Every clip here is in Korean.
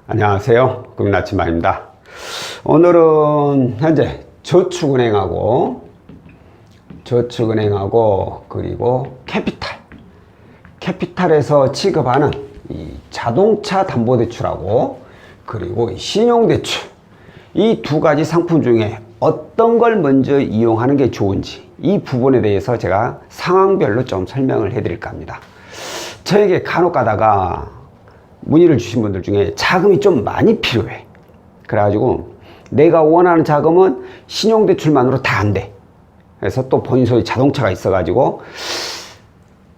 안녕하세요. 국민아침마입니다. 오늘은 현재 저축은행하고 그리고 캐피탈에서 취급하는 이 자동차 담보대출하고 그리고 신용대출, 이 두 가지 상품 중에 어떤 걸 먼저 이용하는 게 좋은지, 이 부분에 대해서 제가 상황별로 좀 설명을 해 드릴까 합니다. 저에게 간혹 가다가 문의를 주신 분들 중에 자금이 좀 많이 필요해. 그래가지고 내가 원하는 자금은 신용대출만으로 다 안 돼. 그래서 또 본인 소유 자동차가 있어가지고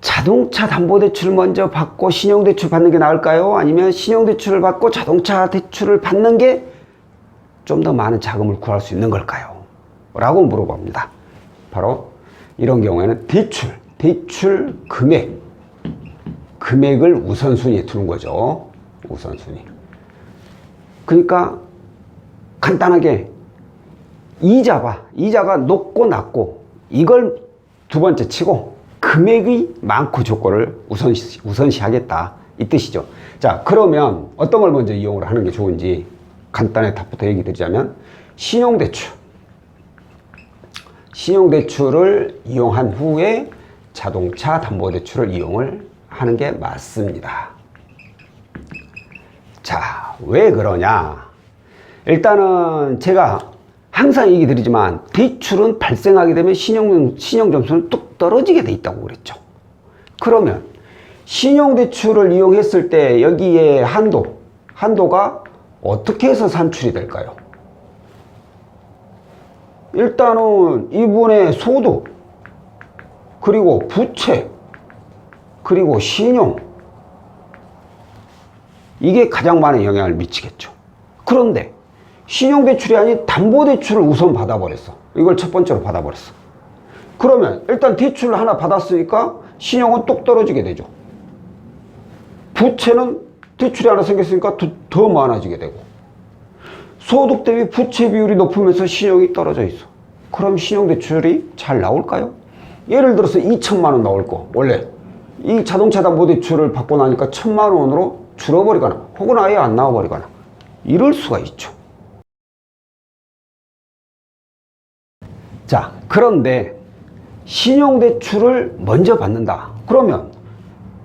자동차 담보대출을 먼저 받고 신용대출 받는 게 나을까요? 아니면 신용대출을 받고 자동차 대출을 받는 게 좀 더 많은 자금을 구할 수 있는 걸까요? 라고 물어봅니다. 바로 이런 경우에는 대출 금액을 우선순위에 두는 거죠. 우선순위. 그러니까 간단하게 이자가 높고 낮고 이걸 두 번째 치고 금액이 많고 적고를 우선시하겠다, 이 뜻이죠. 자, 그러면 어떤 걸 먼저 이용을 하는 게 좋은지 간단하게 답부터 얘기 드리자면, 신용대출을 이용한 후에 자동차 담보대출을 이용을 하는 게 맞습니다. 자, 왜 그러냐? 일단은 제가 항상 얘기 드리지만 대출은 발생하게 되면 신용점수는 뚝 떨어지게 돼 있다고 그랬죠. 그러면 신용대출을 이용했을 때 여기에 한도가 어떻게 해서 산출이 될까요? 일단은 이분의 소득, 그리고 부채, 그리고 신용, 이게 가장 많은 영향을 미치겠죠. 그런데 신용대출이 아닌 담보대출을 우선 받아버렸어. 이걸 첫 번째로 받아버렸어. 그러면 일단 대출을 하나 받았으니까 신용은 똑 떨어지게 되죠. 부채는 대출이 하나 생겼으니까 더 많아지게 되고, 소득 대비 부채 비율이 높으면서 신용이 떨어져 있어. 그럼 신용대출이 잘 나올까요? 예를 들어서 2천만 원 나올 거, 원래 이 자동차 담보대출을 받고 나니까 1,000만 원으로 줄어버리거나 혹은 아예 안 나와버리거나 이럴 수가 있죠. 자, 그런데 신용대출을 먼저 받는다. 그러면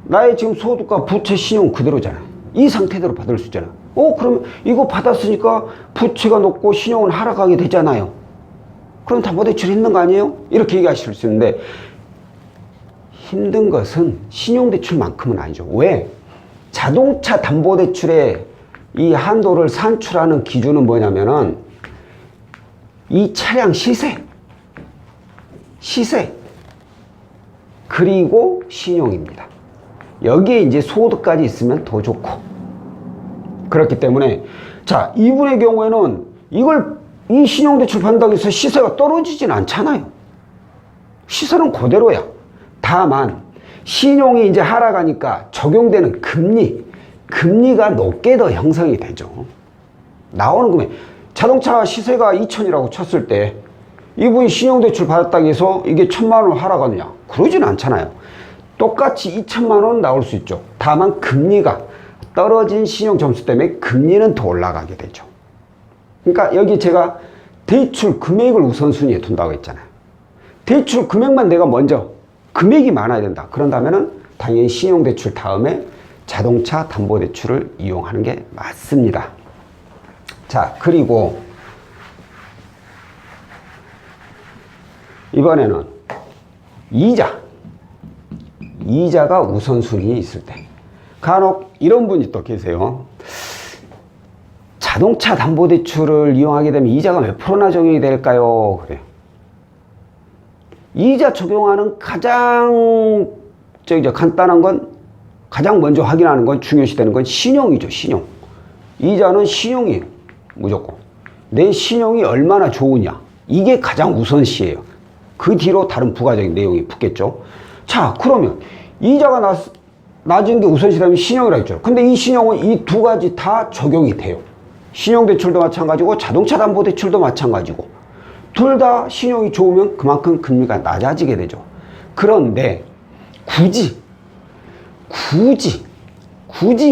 나의 지금 소득과 부채, 신용 그대로잖아. 이 상태대로 받을 수 있잖아. 그러면 이거 받았으니까 부채가 높고 신용은 하락하게 되잖아요. 그럼 담보대출 힘든 거 아니에요? 이렇게 얘기하실 수 있는데, 힘든 것은 신용대출만큼은 아니죠. 왜? 자동차 담보대출의 이 한도를 산출하는 기준은 뭐냐면은 이 차량 시세, 그리고 신용입니다. 여기에 이제 소득까지 있으면 더 좋고. 그렇기 때문에, 자, 이분의 경우에는 이 신용대출 받는다고 해서 시세가 떨어지진 않잖아요. 시세는 그대로야. 다만 신용이 이제 하락하니까 적용되는 금리가 높게 더 형성이 되죠. 나오는 금액, 자동차 시세가 2천이라고 쳤을 때 이분이 신용대출 받았다고 해서 이게 1,000만 원 하락하느냐? 그러진 않잖아요. 똑같이 2천만 원 나올 수 있죠. 다만 금리가 떨어진 신용 점수 때문에 금리는 더 올라가게 되죠. 그러니까 여기 제가 대출 금액을 우선순위에 둔다고 했잖아요. 대출 금액만 내가 먼저, 금액이 많아야 된다. 그런다면은 당연히 신용대출 다음에 자동차 담보대출을 이용하는 게 맞습니다. 자, 그리고 이번에는 이자가 우선순위에 있을 때, 간혹 이런 분이 또 계세요. 자동차 담보대출을 이용하게 되면 이자가 몇 프로나 적용이 될까요? 그래요. 이자 적용하는 가장 간단한 건, 가장 먼저 확인하는 건, 중요시되는 건 신용이죠. 신용. 이자는 신용이에요. 무조건. 내 신용이 얼마나 좋으냐, 이게 가장 우선시해요. 그 뒤로 다른 부가적인 내용이 붙겠죠. 자, 그러면 이자가 낮은 게 우선시라면 신용이라 했죠. 근데 이 신용은 이 두 가지 다 적용이 돼요. 신용대출도 마찬가지고 자동차 담보대출도 마찬가지고, 둘 다 신용이 좋으면 그만큼 금리가 낮아지게 되죠. 그런데 굳이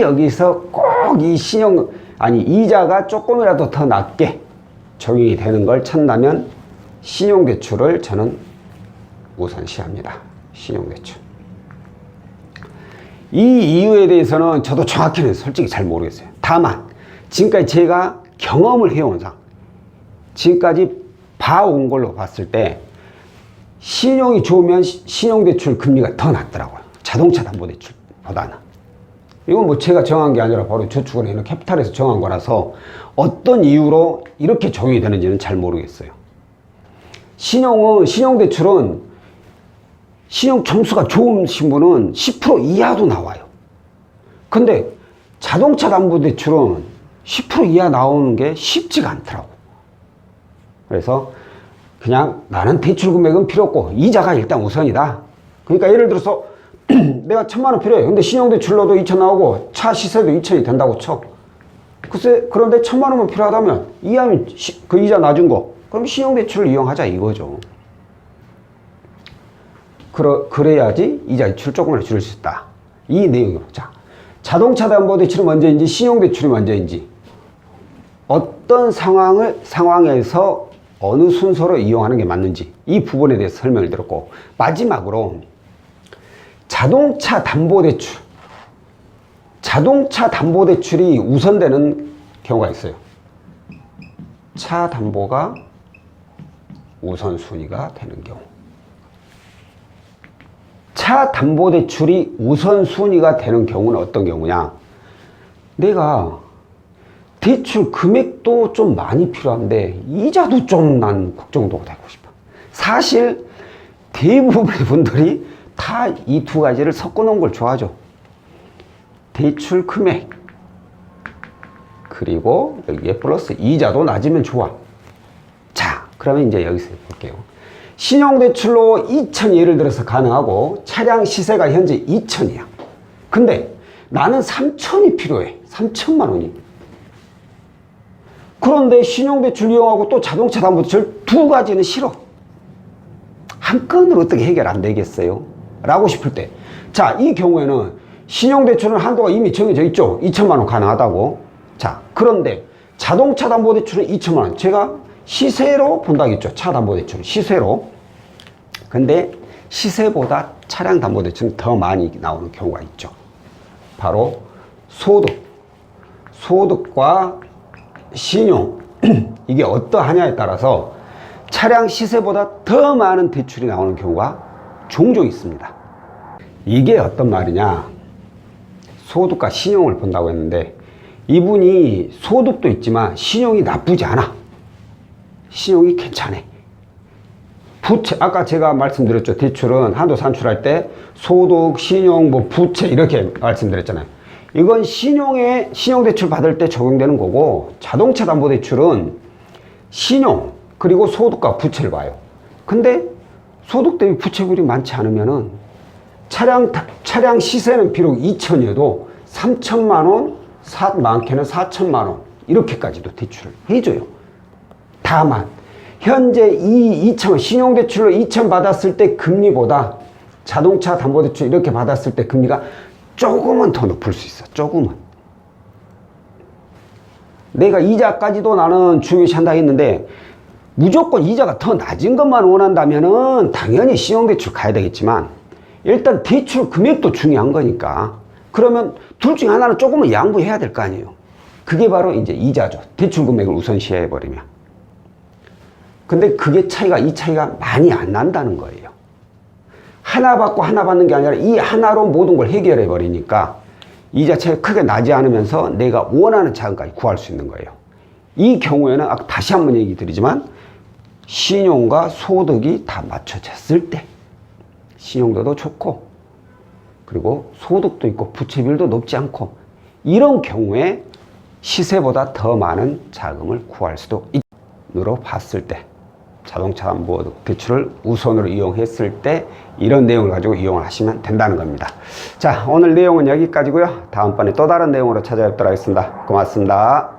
여기서 꼭 이 신용 아니 이자가 조금이라도 더 낮게 적용이 되는 걸 찾는다면 신용대출을 저는 우선시합니다. 신용대출. 이 이유에 대해서는 저도 정확히는 솔직히 잘 모르겠어요. 다만 지금까지 제가 경험을 해온 상, 지금까지 봐온 걸로 봤을 때 신용이 좋으면 신용대출 금리가 더 낮더라고요. 자동차 담보대출보다는. 이건 뭐 제가 정한 게 아니라 바로 저축은행이나 캐피탈에서 정한 거라서 어떤 이유로 이렇게 적용이 되는지는 잘 모르겠어요. 신용대출은 신용 점수가 좋으신 분은 10% 이하도 나와요. 근데 자동차 담보대출은 10% 이하 나오는 게 쉽지가 않더라고. 그래서 그냥 나는 대출 금액은 필요 없고 이자가 일단 우선이다. 그러니까 예를 들어서 내가 1,000만 원 필요해. 근데 신용대출로도 2,000 나오고 차 시세도 2,000이 된다고 쳐. 글쎄, 그런데 1,000만 원만 필요하다면 이하면 그 이자 낮은 거. 그럼 신용대출을 이용하자 이거죠. 그래야지 이자 대출 조금이라도 줄일 수 있다. 이 내용이고. 자, 자동차 담보대출이 먼저인지 신용대출이 먼저인지 어떤 상황에서 어느 순서로 이용하는 게 맞는지 이 부분에 대해서 설명을 드렸고, 마지막으로 자동차 담보대출이 우선되는 경우가 있어요. 차 담보가 우선순위가 되는 경우. 차 담보대출이 우선순위가 되는 경우는 어떤 경우냐? 내가 대출 금액도 좀 많이 필요한데 이자도 좀 난 걱정도 되고 싶어. 사실 대부분의 분들이 다 이 두 가지를 섞어 놓은 걸 좋아하죠. 대출 금액 그리고 여기에 플러스 이자도 낮으면 좋아. 자, 그러면 이제 여기서 볼게요. 신용대출로 2,000 예를 들어서 가능하고 차량 시세가 현재 2,000이야. 근데 나는 3,000이 필요해. 3,000만 원이. 그런데 신용대출 이용하고 또 자동차 담보대출 두 가지는 싫어. 한 건으로 어떻게 해결 안 되겠어요? 라고 싶을 때. 자, 이 경우에는 신용대출은 한도가 이미 정해져 있죠. 2,000만 원 가능하다고. 자, 그런데 자동차 담보대출은 2,000만 원. 제가 시세로 본다고 했죠. 차 담보대출 시세로. 근데 시세보다 차량 담보대출은 더 많이 나오는 경우가 있죠. 바로 소득과 신용 이게 어떠하냐에 따라서 차량 시세보다 더 많은 대출이 나오는 경우가 종종 있습니다. 이게 어떤 말이냐? 소득과 신용을 본다고 했는데 이분이 소득도 있지만 신용이 나쁘지 않아. 신용이 괜찮아. 부채, 아까 제가 말씀드렸죠. 대출은 한도 산출할 때 소득, 신용, 부채 이렇게 말씀드렸잖아요. 이건 신용대출 받을 때 적용되는 거고, 자동차 담보대출은 신용, 그리고 소득과 부채를 봐요. 근데 소득 대비 부채율이 많지 않으면은 차량 시세는 비록 2,000이어도 3,000만 원, 많게는 4,000만 원, 이렇게까지도 대출을 해줘요. 다만, 현재 이 2,000원, 신용대출로 2,000 받았을 때 금리보다 자동차 담보대출 이렇게 받았을 때 금리가 조금은 더 높을 수 있어. 조금은. 내가 이자까지도 나는 중요시한다 했는데 무조건 이자가 더 낮은 것만 원한다면은 당연히 신용대출 가야 되겠지만 일단 대출 금액도 중요한 거니까 그러면 둘 중에 하나는 조금은 양보해야 될 거 아니에요. 그게 바로 이제 이자죠. 대출 금액을 우선시해버리면. 근데 이 차이가 많이 안 난다는 거예요. 하나 받고 하나 받는 게 아니라 이 하나로 모든 걸 해결해 버리니까 이자 차이가 크게 나지 않으면서 내가 원하는 자금까지 구할 수 있는 거예요. 이 경우에는 다시 한번 얘기 드리지만 신용과 소득이 다 맞춰졌을 때 신용도도 좋고 그리고 소득도 있고 부채비율도 높지 않고 이런 경우에 시세보다 더 많은 자금을 구할 수도 있으로 봤을 때 자동차 담보대출을 우선으로 이용했을 때 이런 내용을 가지고 이용을 하시면 된다는 겁니다. 자, 오늘 내용은 여기까지고요. 다음번에 또 다른 내용으로 찾아뵙도록 하겠습니다. 고맙습니다.